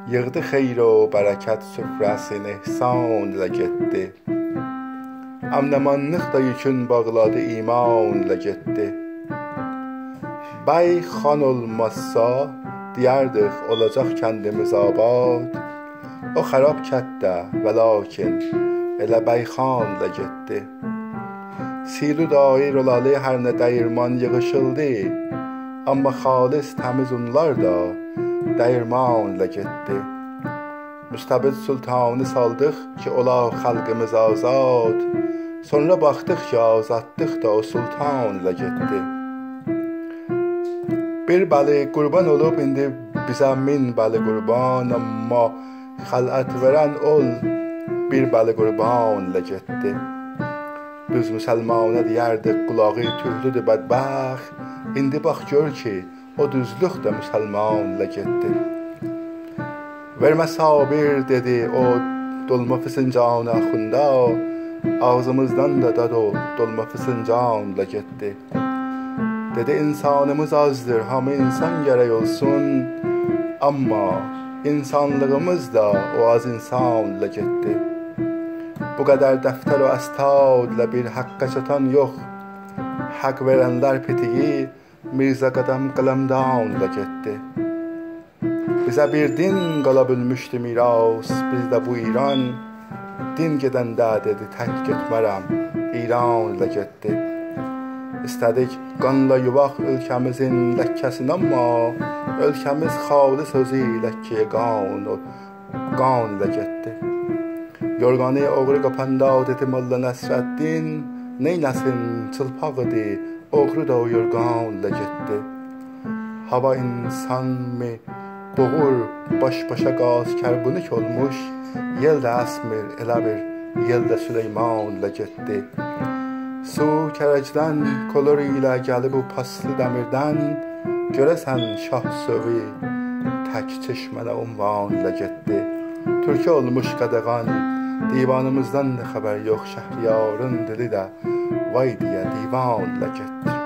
Yığdı xeyr o bərəkət süfrəsini ehsanla getdi. Əmnəmanlıq da yükün bağladı imanla getdi. Bəy xan olmazsa deyərdik olacaq kəndimiz abad. O xarab kətdə və lakin elə bəy xanla getdi. Silu dair olalı hər nə dəyirman yığışıldı. Amma xalis təmiz unlar da dəyirmanla getdi. Müstəbid sultanı saldıq ki ola xalqımız azad. Sonra baxdıq ki azadlıq da o sultanla getdi. Bir bəli qurban olub indi bizə min bəli qurban. Amma xələt verən ol bir bəli qurbanla getdi. Düz müsəlmana deyərdik qulağı tühlüdür bədbəxt. İndi bax gör ki o düzlük də müsəlmanla getdi. Vermə sabir dedi o dolma fısıncanı axunda. Ağzımızdan da dad o dolma fısıncanla getdi. Dedi insanımız azdır, hamı insan gərək olsun. Amma insanlığımız da o az insanla getdi. Bu qədər dəftər o əstadla bir haqqa çatan yox. Haqq verənlər pitiyi Mirzə Qadam qələmdanla getdi. Bizə bir din qala bilmişdi miras, bizdə bu İran. Din gedəndə dedi tək getmərəm, İranla getdi. İstədik qanla yuvaq ölkəmizin ləkkəsini, amma ölkəmiz xalis özü ləkkiyə qanla getdi. Yorğanı oğru qapanda dedi Molla Nəsrəddin. Neynəsin çılpaq idi, oğru da o yorğanla getdi. Hava insan mı boğur, baş-başa qaz kərbunik olmuş. Yel də əsmir, elə bir yel də Süleymanla getdi. Su kərəcdən kolor ilə gəlib o paslı dəmirdən. Görəsən şah sövi tək çeşmələ unvanla getdi. Türkə olmuş qadağan, divanımızdan da xəbər yox. Şəhriyarın dili də vay deyə divanla getdi.